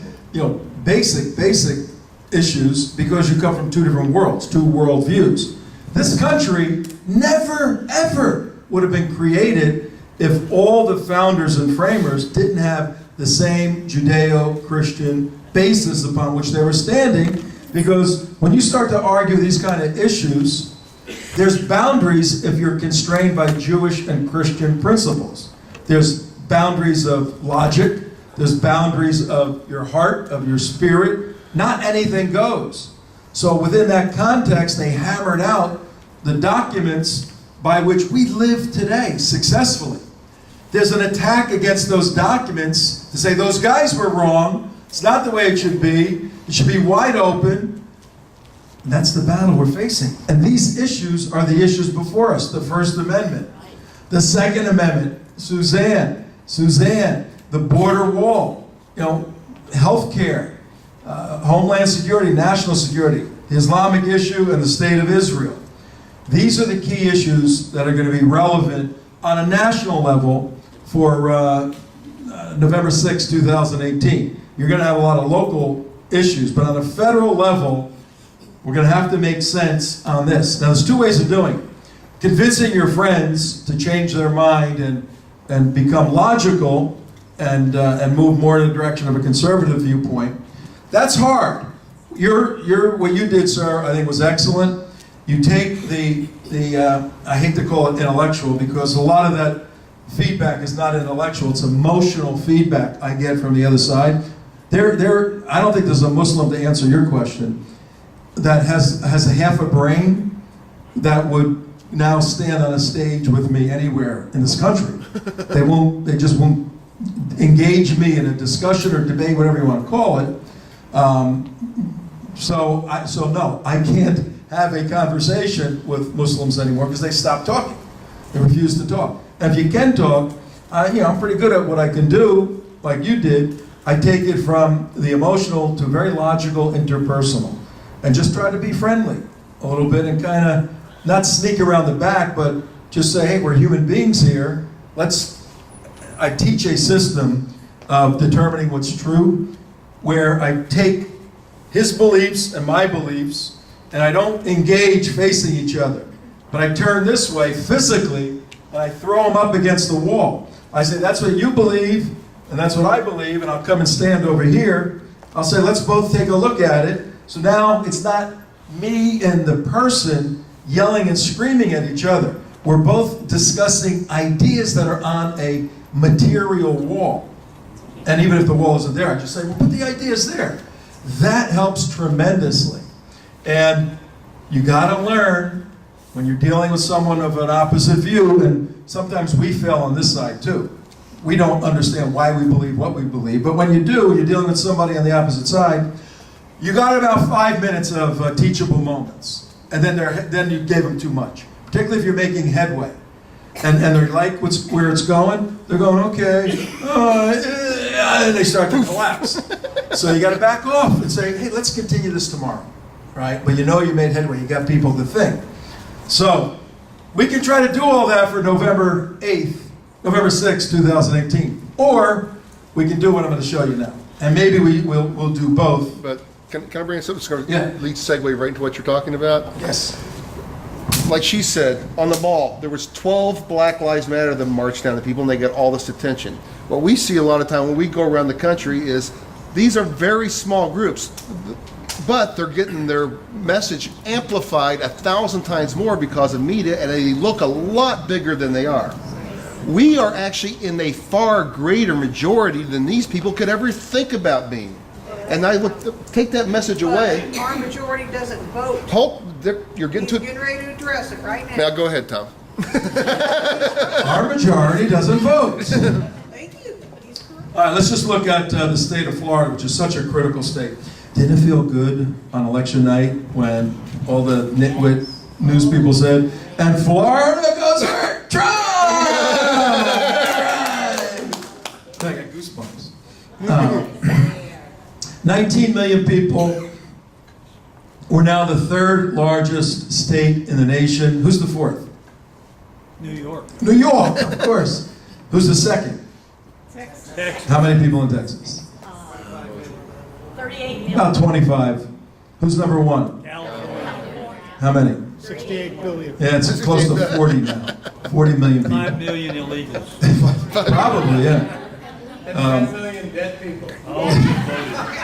basic issues because you come from 2 different worlds, 2 world views. This country never, ever would have been created if all the founders and framers didn't have the same Judeo-Christian basis upon which they were standing, because when you start to argue these kind of issues, there's boundaries if you're constrained by Jewish and Christian principles. There's boundaries of logic, there's boundaries of your heart, of your spirit. Not anything goes. So within that context, they hammered out the documents by which we live today successfully. There's an attack against those documents to say those guys were wrong, it's not the way it should be wide open. And that's the battle we're facing. And these issues are the issues before us. The First Amendment, the Second Amendment, Suzanne, the border wall, health care, homeland security, national security, the Islamic issue, and the state of Israel. These are the key issues that are going to be relevant on a national level for November 6, 2018. You're going to have a lot of local issues, but on a federal level, we're going to have to make sense on this. Now, there's two ways of doing it. Convincing your friends to change their mind and become logical and move more in the direction of a conservative viewpoint. That's hard. What you did, sir, I think was excellent. You take the I hate to call it intellectual because a lot of that feedback is not intellectual, it's emotional feedback I get from the other side. I don't think there's a Muslim, to answer your question, that has a half a brain that would now stand on a stage with me anywhere in this country. They just won't engage me in a discussion or debate, whatever you want to call it. So no, I can't have a conversation with Muslims anymore because they stop talking. They refuse to talk. And if you can talk, I'm pretty good at what I can do, like you did. I take it from the emotional to very logical, interpersonal, and just try to be friendly a little bit and kind of not sneak around the back, but just say, hey, we're human beings here. I teach a system of determining what's true, where I take his beliefs and my beliefs, and I don't engage facing each other. But I turn this way physically, and I throw them up against the wall. I say, that's what you believe, and that's what I believe, and I'll come and stand over here. I'll say, let's both take a look at it. So now it's not me and the person yelling and screaming at each other. We're both discussing ideas that are on a material wall. And even if the wall isn't there, I just say, well, put the ideas there. That helps tremendously. And you gotta learn when you're dealing with someone of an opposite view, and sometimes we fail on this side too. We don't understand why we believe what we believe, but when you do, you're dealing with somebody on the opposite side, you got about 5 minutes of teachable moments. And then you gave them too much. Particularly if you're making headway. And they like where it's going, they're going, okay, and they start to collapse. So you got to back off and say, hey, let's continue this tomorrow, right? But you made headway, you got people to think. So we can try to do all that for November 6, 2018. Or we can do what I'm going to show you now. And maybe we'll do both. But can I bring something that's going to Yeah. lead segue right into what you're talking about? Yes. Like she said, on the mall, there was 12 Black Lives Matter that marched down to people, and they get all this attention. What we see a lot of time when we go around the country is these are very small groups, but they're getting their message amplified 1,000 times more because of media, and they look a lot bigger than they are. We are actually in a far greater majority than these people could ever think about being. And I would take that message away. But our majority doesn't vote. You're getting He's to getting ready to address it right now. Now go ahead, Tom. Our majority doesn't vote. Thank you. He's correct. All right, let's just look at the state of Florida, which is such a critical state. Didn't it feel good on election night when all the nitwit news people said, and Florida goes for Trump! I got goosebumps. 19 million people. We're now the third largest state in the nation. Who's the fourth? New York. New York, of course. Who's the second? Texas. How many people in Texas? 38 million. About 25. Who's number one? California. How many? 68 billion. Yeah, it's close to 40 now. 40 million people. 5 million illegals. Probably, yeah. And 10 million dead people.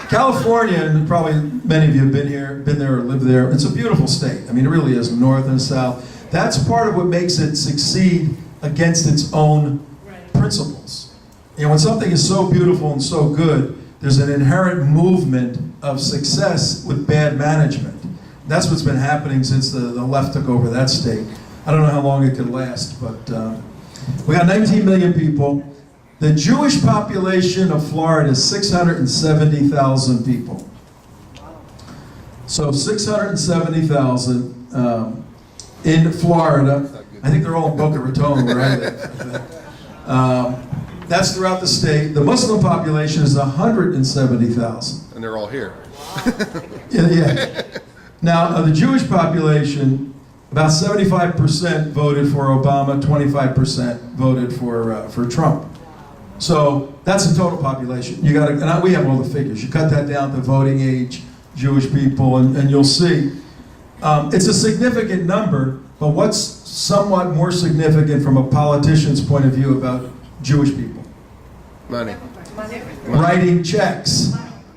California, and probably many of you have been there or lived there. It's a beautiful state. I mean, it really is, north and south. That's part of what makes it succeed against its own principles. You know, when something is so beautiful and so good, there's an inherent movement of success with bad management. That's what's been happening since the left took over that state. I don't know how long it could last, but we got 19 million people. The Jewish population of Florida is 670,000 people. So 670,000 in Florida. I think they're all in Boca Raton where I live. That's throughout the state. The Muslim population is 170,000. And they're all here. Yeah. Now, the Jewish population, about 75% voted for Obama, 25% voted for Trump. So that's the total population. You got to, and we have all the figures. You cut that down to voting age, Jewish people, and you'll see it's a significant number. But what's somewhat more significant from a politician's point of view about Jewish people? Money. Writing checks.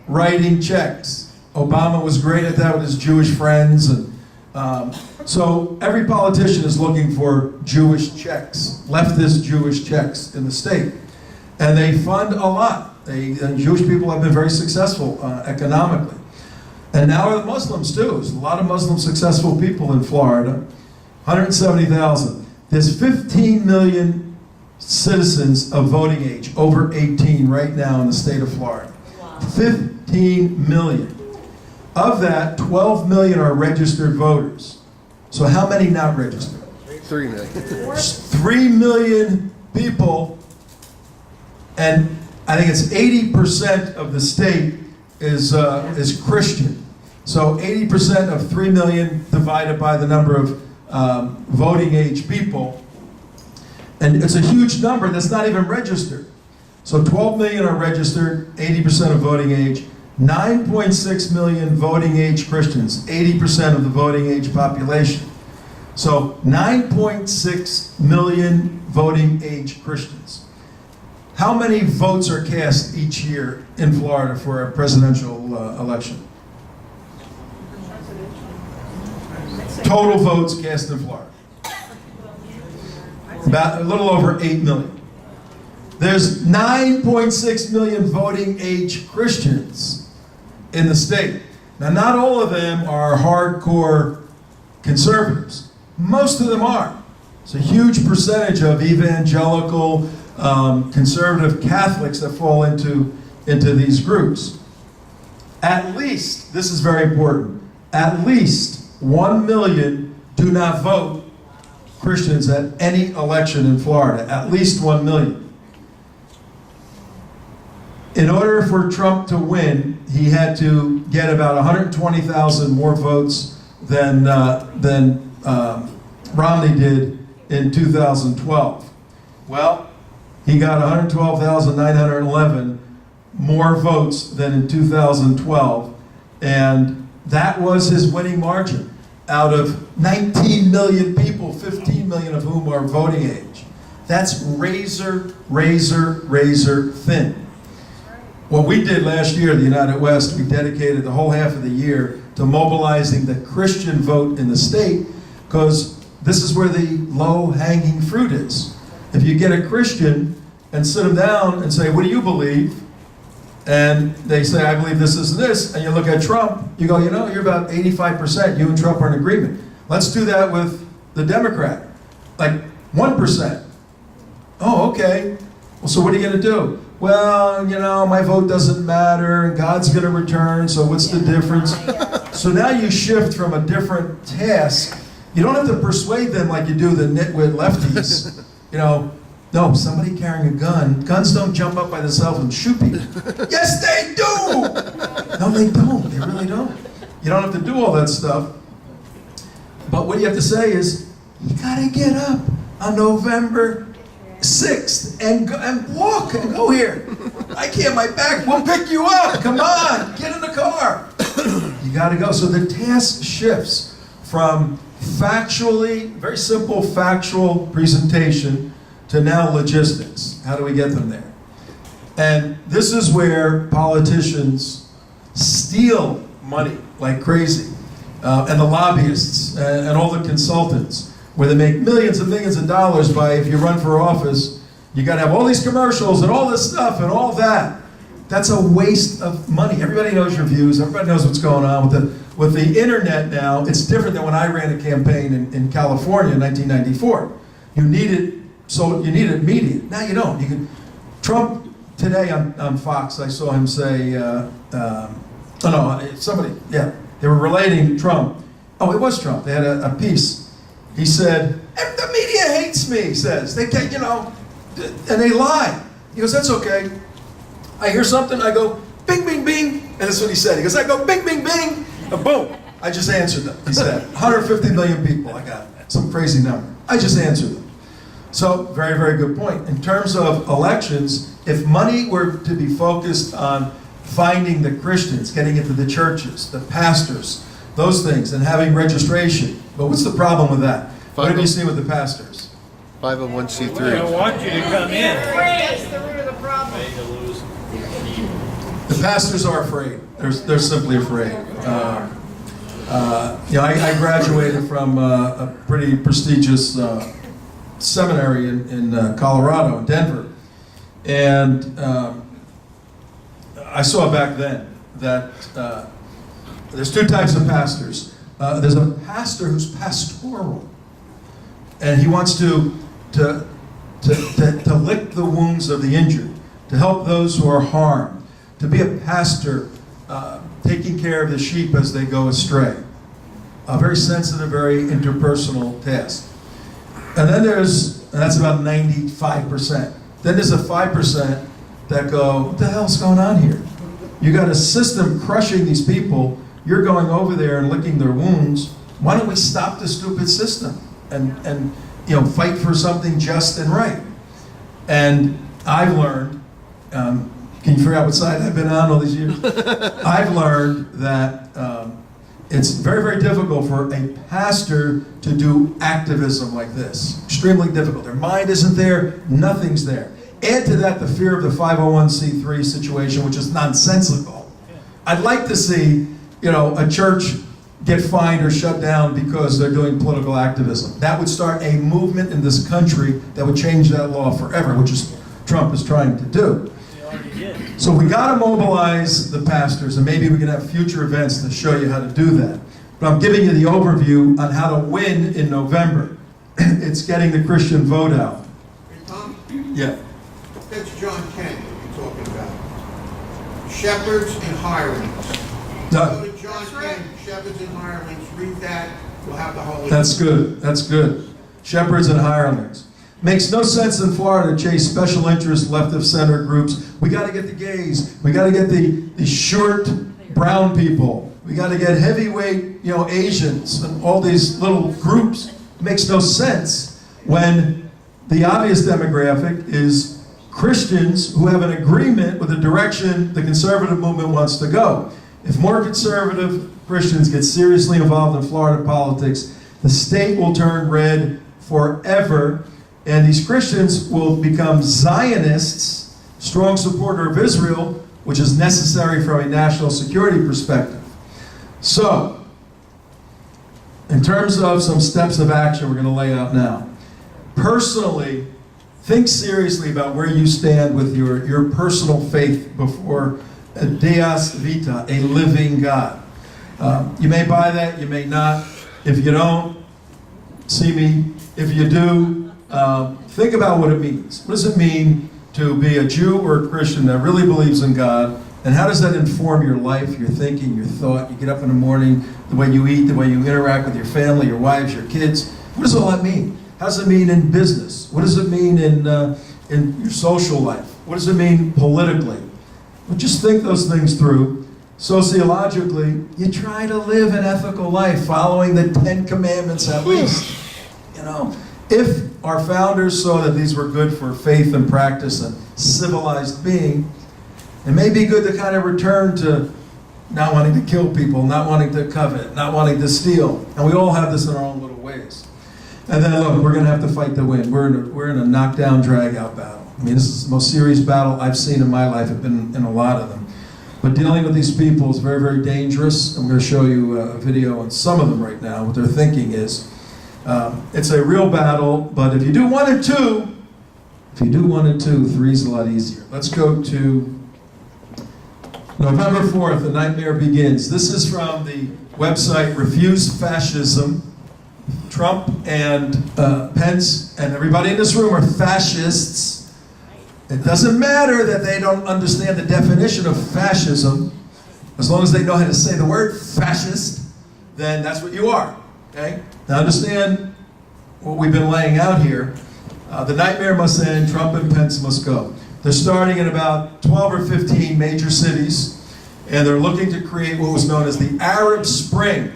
Writing checks. Obama was great at that with his Jewish friends, and so every politician is looking for Jewish checks, leftist Jewish checks in the state. And they fund a lot. And Jewish people have been very successful economically. And now are the Muslims too. There's a lot of Muslim successful people in Florida. 170,000. There's 15 million citizens of voting age, over 18 right now in the state of Florida. 15 million. Of that, 12 million are registered voters. So how many not registered? 3 million. 3 million people. And I think it's 80% of the state is Christian. So 80% of 3 million divided by the number of voting age people. And it's a huge number that's not even registered. So 12 million are registered, 80% of voting age. 9.6 million voting age Christians, 80% of the voting age population. So 9.6 million voting age Christians. How many votes are cast each year in Florida for a presidential election? Total votes cast in Florida. About a little over 8 million. There's 9.6 million voting age Christians in the state. Now, not all of them are hardcore conservatives. Most of them are. It's a huge percentage of evangelical, conservative Catholics that fall into these groups. At least, this is very important, at least 1 million do not vote Christians at any election in Florida. At least 1 million. In order for Trump to win, he had to get about 120,000 more votes than Romney did in 2012. Well, he got 112,911 more votes than in 2012, and that was his winning margin. Out of 19 million people, 15 million of whom are voting age. That's razor, razor, razor thin. What we did last year, the United West, we dedicated the whole half of the year to mobilizing the Christian vote in the state, because this is where the low-hanging fruit is. If you get a Christian and sit them down and say, what do you believe? And they say, I believe this, this, and this. And you look at Trump, you go, you know, you're about 85%. You and Trump are in agreement. Let's do that with the Democrat. Like 1%. Oh, okay. Well, so what are you going to do? Well, you know, my vote doesn't matter, and God's going to return, so what's the difference? So now you shift from a different task. You don't have to persuade them like you do the nitwit lefties. You know, no, somebody carrying a gun. Guns don't jump up by themselves and shoot people. Yes, they do! No, they don't. They really don't. You don't have to do all that stuff. But what you have to say is, you got to get up on November 6th and walk and go here. I can't, my back won't pick you up. Come on, get in the car. You got to go. So the task shifts from factually, very simple factual presentation to now logistics. How do we get them there? And this is where politicians steal money like crazy. And the lobbyists and all the consultants, where they make millions and millions of dollars by, if you run for office, you got to have all these commercials and all this stuff and all that. That's a waste of money. Everybody knows your views. Everybody knows what's going on with the internet now. It's different than when I ran a campaign in California in 1994. You needed media. Now you don't. You can. Trump today on Fox, I saw him say, they were relating Trump. Oh, it was Trump. They had a piece. He said, the media hates me, he says. They can't, and they lie. He goes, that's okay. I hear something, I go, bing, bing, bing. And that's what he said. He goes, I go, bing, bing, bing. And boom, I just answered them. He said, 150 million people. I got some crazy number. I just answered them. So, very, very good point. In terms of elections, if money were to be focused on finding the Christians, getting into the churches, the pastors, those things, and having registration. But what's the problem with that? What have you seen with the pastors? 501c3. They don't want you to come in. That's the root of the problem. The pastors are afraid. They're simply afraid. I graduated from a pretty prestigious seminary in Colorado, in Denver. And I saw back then that there's two types of pastors. There's a pastor who's pastoral, and he wants to lick the wounds of the injured, to help those who are harmed, to be a pastor taking care of the sheep as they go astray. A very sensitive, very interpersonal task. And then that's about 95%. Then there's a 5% that go, what the hell's going on here? You got a system crushing these people. You're going over there and licking their wounds. Why don't we stop the stupid system and fight for something just and right? And I've learned, can you figure out what side I've been on all these years? I've learned that it's very, very difficult for a pastor to do activism like this. Extremely difficult. Their mind isn't there, nothing's there. Add to that the fear of the 501c3 situation, which is nonsensical. I'd like to see, a church get fined or shut down because they're doing political activism. That would start a movement in this country that would change that law forever, which is Trump is trying to do. So we got to mobilize the pastors, and maybe we can have future events to show you how to do that. But I'm giving you the overview on how to win in November. It's getting the Christian vote out. Hey, Tom, Yeah. that's John Kent you're talking about. Shepherds and hirelings. No, Go to John Kent, Shepherds and hirelings, read that, we'll have the whole... that's good. That's good. Shepherds and hirelings. Makes no sense in Florida to chase special interest, left-of-center groups. We got to get the gays. We got to get the short brown people. We got to get heavyweight, Asians and all these little groups. It makes no sense when the obvious demographic is Christians who have an agreement with the direction the conservative movement wants to go. If more conservative Christians get seriously involved in Florida politics, the state will turn red forever. And these Christians will become Zionists, strong supporter of Israel, which is necessary from a national security perspective. So, in terms of some steps of action we're going to lay out now. Personally, think seriously about where you stand with your personal faith before Deus Vita, a living God. You may buy that, you may not. If you don't, see me. If you do, think about what it means. What does it mean to be a Jew or a Christian that really believes in God? And how does that inform your life, your thinking, your thought? You get up in the morning, the way you eat, the way you interact with your family, your wives, your kids. What does all that mean? How does it mean in business? What does it mean in your social life? What does it mean politically? Well, just think those things through. Sociologically, you try to live an ethical life, following the 10 Commandments at least. If our founders saw that these were good for faith and practice and civilized being, it may be good to kind of return to not wanting to kill people, not wanting to covet, not wanting to steal. And we all have this in our own little ways. And then look, we're going to have to fight to win. We're in a knockdown, drag-out battle. I mean, this is the most serious battle I've seen in my life. I've been in a lot of them. But dealing with these people is very, very dangerous. I'm going to show you a video on some of them right now, what their thinking is. It's a real battle, but if you do 1 and 2, 3's a lot easier. Let's go to November 4th, The Nightmare Begins. This is from the website Refuse Fascism. Trump and Pence and everybody in this room are fascists. It doesn't matter that they don't understand the definition of fascism. As long as they know how to say the word fascist, then that's what you are. Okay? Now understand what we've been laying out here. The nightmare must end. Trump and Pence must go. They're starting in about 12 or 15 major cities, and they're looking to create what was known as the Arab Spring,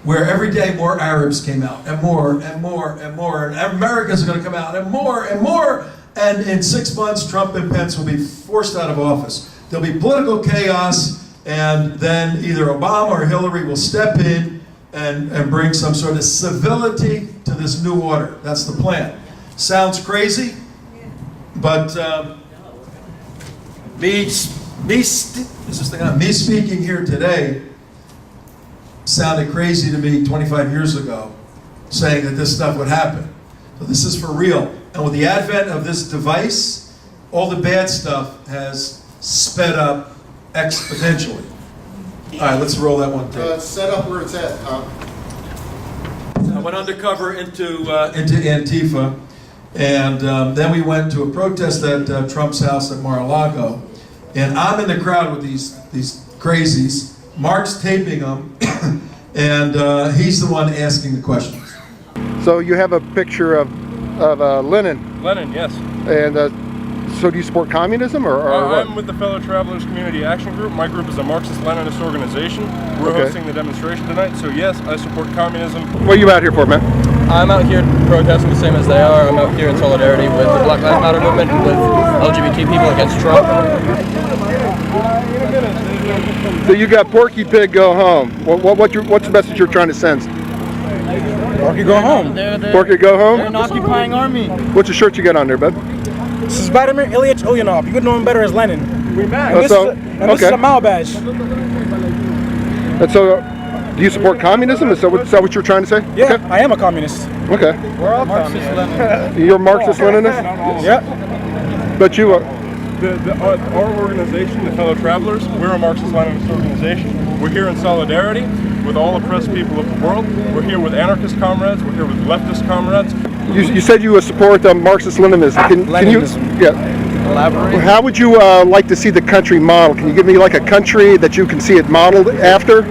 where every day more Arabs came out, and more, and more, and more, and Americans are going to come out, and more, and more. And in 6 months, Trump and Pence will be forced out of office. There'll be political chaos, and then either Obama or Hillary will step in and bring some sort of civility to this new order. That's the plan. Sounds crazy, but me speaking here today sounded crazy to me 25 years ago, saying that this stuff would happen. So this is for real. And with the advent of this device, all the bad stuff has sped up exponentially. All right, let's roll that one too. Set up where it's at, Tom. I went undercover into Antifa, and then we went to a protest at Trump's house at Mar-a-Lago, and I'm in the crowd with these crazies. Mark's taping them, and he's the one asking the questions. So you have a picture of Lenin. Lenin, yes. And so do you support communism or what? I'm with the Fellow Travelers Community Action Group. My group is a Marxist-Leninist organization. We're hosting the demonstration tonight, so yes, I support communism. What are you out here for, man? I'm out here protesting the same as they are. I'm out here in solidarity with the Black Lives Matter movement and with LGBT people against Trump. So you got Porky Pig go home. What's the message you're trying to send? Porky go home. Porky go home? They're an occupying army. What's the shirt you got on there, bud? This is Vladimir Ilyich Ulyanov. You could know him better as Lenin. We're back. And this is a Mao badge. And so, do you support communism? Is that what you're trying to say? Yeah, okay. I am a communist. Okay. We're all Marxist-Leninists. You're Marxist-Leninist? Yeah. But you Our organization, the Fellow Travelers, we're a Marxist-Leninist organization. We're here in solidarity with all oppressed people of the world. We're here with anarchist comrades. We're here with leftist comrades. You said you support Marxist-Leninism. Can you Elaborate? How would you like to see the country modeled? Can you give me like a country that you can see it modeled after?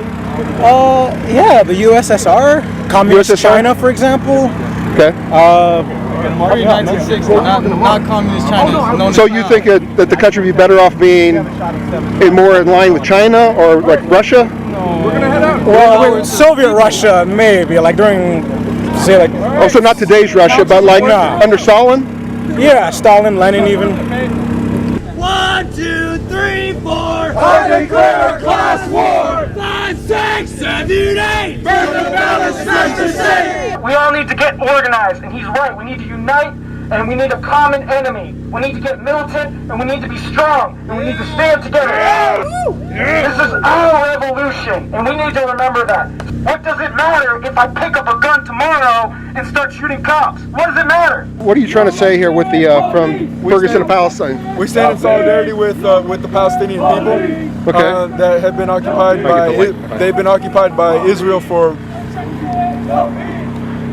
Yeah, the USSR, communist USSR? China, for example. Okay. Pre-1960, not communist China. So you think that the country would be better off being more in line with China or like Russia? We're gonna head out. Well, Soviet Russia, maybe, like during, say, like... Oh, so not today's Russia, but like under Stalin? Yeah, Stalin, Lenin even. 1, 2, 3, 4. I declare a class war. 5, 6, 7, 8. Burn the balance, smash the state. We all need to get organized, and he's right. We need to unite, and we need a common enemy. We need to get militant, and we need to be strong, and we need to stand together. This is our revolution, and we need to remember that. What does it matter if I pick up a gun tomorrow and start shooting cops? What does it matter? What are you trying to say here with the from Ferguson to Palestine? We stand in solidarity with the Palestinian people that have been occupied by Israel for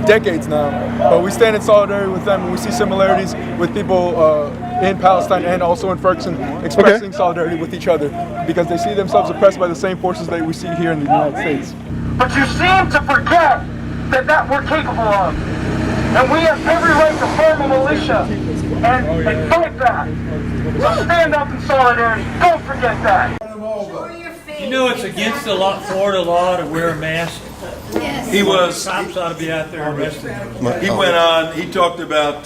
decades now. But we stand in solidarity with them, and we see similarities with people in Palestine and also in Ferguson expressing solidarity with each other because they see themselves oppressed by the same forces that we see here in the United States. But you seem to forget that we're capable of. And we have every right to form a militia and fight that. So stand up in solidarity. Don't forget that. You know it's against the Florida law to wear a mask? Yes. He was. Cops ought to be out there arresting them. He went on. He talked about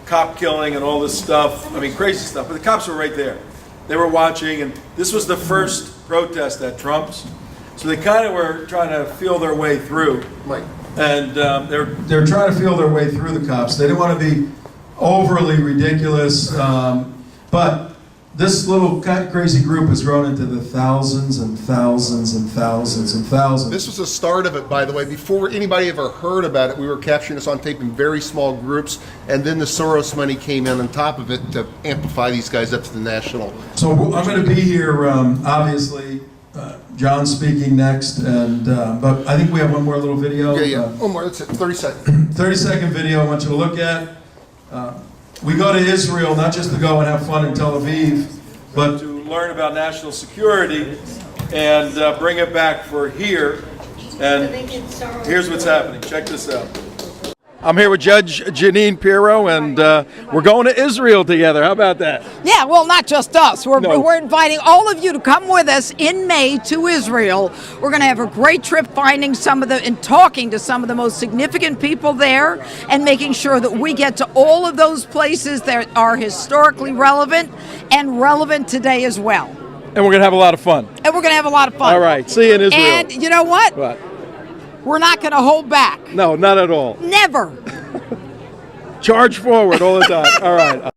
cop killing and all this stuff. I mean, crazy stuff. But the cops were right there. They were watching, and this was the first protest at Trump's. So they kind of were trying to feel their way through. Right. And they're trying to feel their way through the cops. They didn't want to be overly ridiculous, but this little crazy group has grown into the thousands and thousands and thousands and thousands. This was the start of it, by the way. Before anybody ever heard about it, we were capturing this on tape in very small groups, and then the Soros money came in on top of it to amplify these guys up to the national. So I'm going to be here, obviously. John's speaking next, and but I think we have one more little video. Yeah. One more. That's it. 30 seconds. 30-second video I want you to look at. We go to Israel not just to go and have fun in Tel Aviv, but to learn about national security and bring it back for here. And here's what's happening. Check this out. I'm here with Judge Janine Pirro, and we're going to Israel together. How about that? Yeah, well, not just us. We're inviting all of you to come with us in May to Israel. We're going to have a great trip finding and talking to some of the most significant people there and making sure that we get to all of those places that are historically relevant and relevant today as well. And we're going to have a lot of fun. All right. See you in Israel. And you know what? What? We're not going to hold back. No, not at all. Never. Charge forward all the time. All right.